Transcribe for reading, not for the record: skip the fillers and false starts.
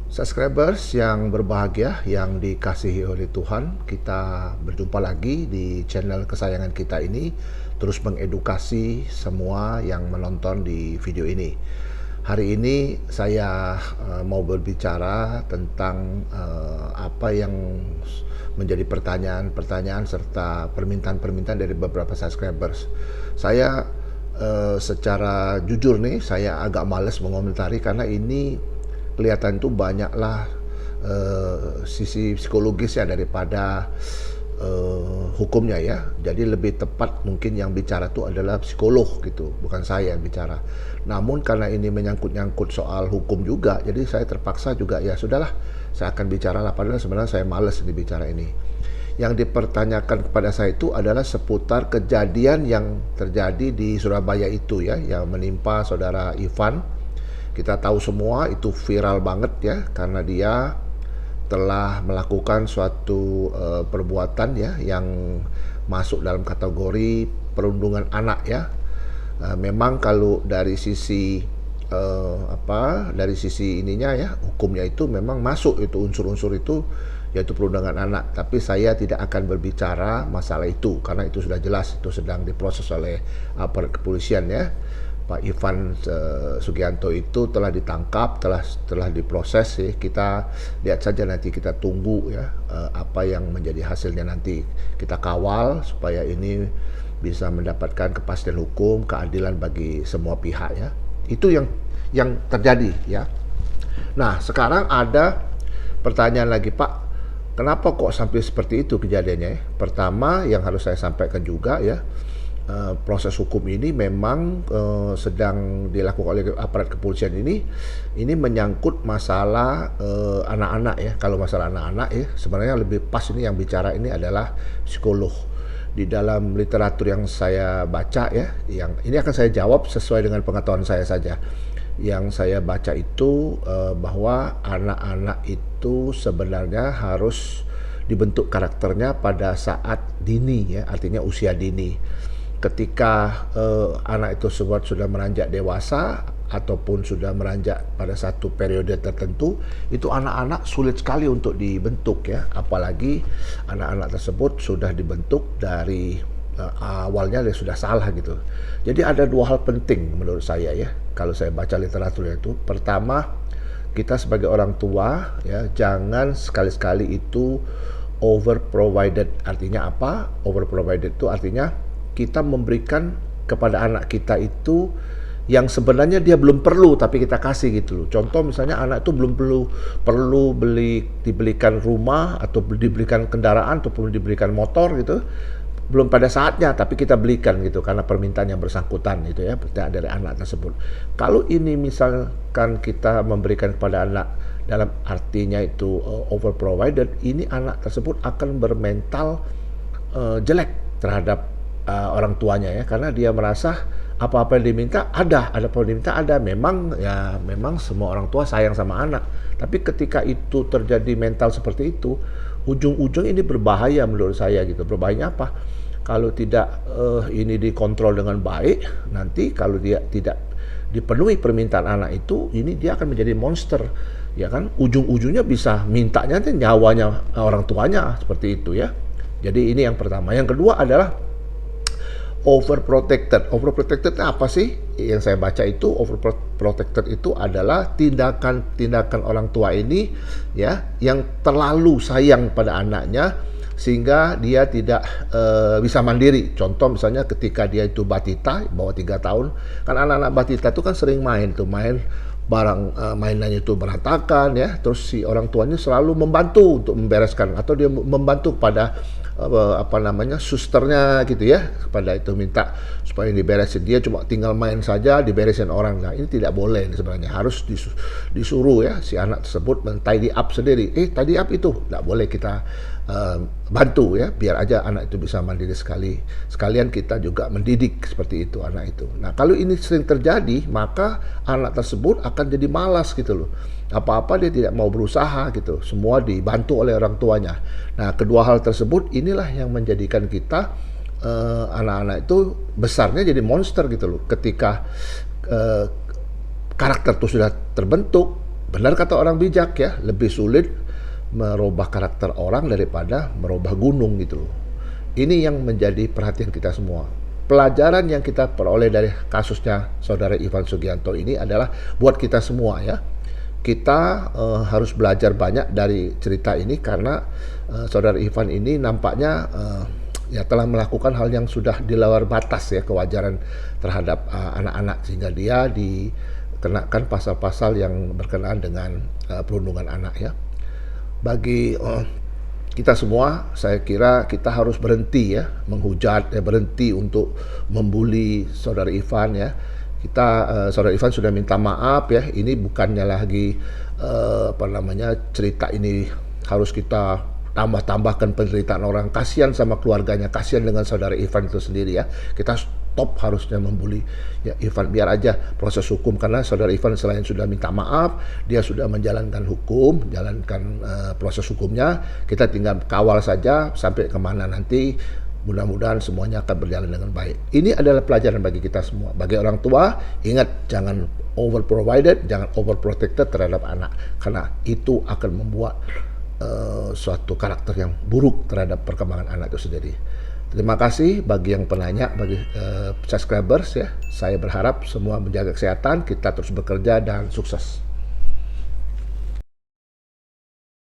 Subscribers yang berbahagia, yang dikasihi oleh Tuhan, kita berjumpa lagi di channel kesayangan kita ini, terus mengedukasi semua yang menonton di video ini. Hari ini saya mau berbicara tentang apa yang menjadi pertanyaan-pertanyaan serta permintaan-permintaan dari beberapa subscribers. Saya secara jujur nih, saya agak males mengomentari karena ini kelihatan tuh banyaklah sisi psikologisnya daripada hukumnya ya. Jadi lebih tepat mungkin yang bicara tuh adalah psikolog gitu, bukan saya yang bicara. Namun karena ini menyangkut-nyangkut soal hukum juga, jadi saya terpaksa juga ya sudahlah, saya akan bicara lah. Padahal sebenarnya saya males bicara ini. Yang dipertanyakan kepada saya itu adalah seputar kejadian yang terjadi di Surabaya itu ya, yang menimpa saudara Ivan. Kita tahu semua itu viral banget ya, karena dia telah melakukan suatu perbuatan ya yang masuk dalam kategori perundungan anak ya. Memang kalau dari sisi dari sisi ininya ya, hukumnya itu memang masuk itu unsur-unsur itu, yaitu perundungan anak. Tapi saya tidak akan berbicara masalah itu karena itu sudah jelas itu sedang diproses oleh aparat kepolisian ya. Pak Ivan Sugianto itu telah ditangkap, telah diproses ya. Kita lihat saja nanti, kita tunggu ya apa yang menjadi hasilnya nanti. Kita kawal supaya ini bisa mendapatkan kepastian hukum, keadilan bagi semua pihak ya. Itu yang terjadi ya. Nah, sekarang ada pertanyaan lagi, Pak. Kenapa kok sampai seperti itu kejadiannya ya? Pertama yang harus saya sampaikan juga ya, proses hukum ini memang sedang dilakukan oleh aparat kepolisian ini menyangkut masalah anak-anak ya. Kalau masalah anak-anak ya, sebenarnya lebih pas ini yang bicara ini adalah psikolog. Di dalam literatur yang saya baca ya, yang ini akan saya jawab sesuai dengan pengetahuan saya saja. Yang saya baca itu bahwa anak-anak itu sebenarnya harus dibentuk karakternya pada saat dini ya, artinya usia dini. Ketika anak itu sudah meranjak dewasa ataupun sudah meranjak pada satu periode tertentu, itu anak-anak sulit sekali untuk dibentuk ya, apalagi anak-anak tersebut sudah dibentuk dari awalnya dia sudah salah gitu. Jadi ada dua hal penting menurut saya ya, kalau saya baca literaturnya itu. Pertama, kita sebagai orang tua ya, jangan sekali-sekali itu over provided. Artinya apa? Over provided itu artinya kita memberikan kepada anak kita itu yang sebenarnya dia belum perlu tapi kita kasih gitu loh. Contoh misalnya anak itu belum perlu dibelikan rumah atau dibelikan kendaraan ataupun dibelikan motor gitu. Belum pada saatnya tapi kita belikan gitu karena permintaan yang bersangkutan gitu ya, dari anak tersebut. Kalau ini misalkan kita memberikan kepada anak dalam artinya itu over provided, ini anak tersebut akan bermental jelek terhadap orang tuanya ya, karena dia merasa apa-apa yang diminta ada apa yang diminta ada. Memang semua orang tua sayang sama anak, tapi ketika itu terjadi mental seperti itu, ujung-ujung ini berbahaya menurut saya gitu. Berbahayanya apa? Kalau tidak ini dikontrol dengan baik, nanti kalau dia tidak dipenuhi permintaan anak itu, ini dia akan menjadi monster ya kan. Ujung-ujungnya bisa mintanya nyawanya orang tuanya seperti itu ya. Jadi ini yang pertama. Yang kedua adalah overprotected. Overprotected apa sih? Yang saya baca itu overprotected itu adalah tindakan orang tua ini ya, yang terlalu sayang pada anaknya sehingga dia tidak bisa mandiri. Contoh misalnya ketika dia itu batita, bawah 3 tahun, kan anak-anak batita itu kan sering main barang mainannya itu berantakan ya, terus si orang tuanya selalu membantu untuk membereskan atau dia membantu pada susternya gitu ya, kepada itu minta supaya diberesin. Dia cuma tinggal main saja, diberesin orang. Nah, ini tidak boleh sebenarnya, harus disuruh ya si anak tersebut men-tidy up sendiri. Tidy up itu tidak boleh, kita bantu ya, biar aja anak itu bisa mandiri sekalian kita juga mendidik seperti itu anak itu. Nah, kalau ini sering terjadi, maka anak tersebut akan jadi malas gitu loh. Apa-apa dia tidak mau berusaha gitu, semua dibantu oleh orang tuanya. Nah, kedua hal tersebut inilah yang menjadikan kita anak-anak itu besarnya jadi monster gitu loh. Ketika karakter itu sudah terbentuk, Benar kata orang bijak ya, lebih sulit merubah karakter orang daripada merubah gunung gitu loh. Ini yang menjadi perhatian kita semua. Pelajaran yang kita peroleh dari kasusnya Saudara Ivan Sugianto ini adalah buat kita semua ya. Kita harus belajar banyak dari cerita ini karena Saudara Ivan ini nampaknya ya telah melakukan hal yang sudah di luar batas ya kewajaran terhadap anak-anak, sehingga dia dikenakan pasal-pasal yang berkenaan dengan perundungan anak ya. Bagi kita semua, saya kira kita harus berhenti ya menghujat, berhenti untuk membuli Saudara Ivan ya. Saudara Ivan sudah minta maaf ya. Ini bukannya lagi cerita ini harus kita tambah-tambahkan penderitaan orang. Kasihan sama keluarganya, kasihan dengan Saudara Ivan itu sendiri ya. Kita stop harusnya membuli ya Ivan, biar aja proses hukum, karena Saudara Ivan selain sudah minta maaf, dia sudah menjalankan hukum, jalankan proses hukumnya. Kita tinggal kawal saja sampai kemana nanti. Mudah-mudahan semuanya akan berjalan dengan baik. Ini adalah pelajaran bagi kita semua. Bagi orang tua, ingat jangan over provided, jangan over protected terhadap anak, karena itu akan membuat suatu karakter yang buruk terhadap perkembangan anak itu sendiri. Terima kasih bagi yang penanya, bagi subscribers ya. Saya berharap semua menjaga kesehatan, kita terus bekerja dan sukses.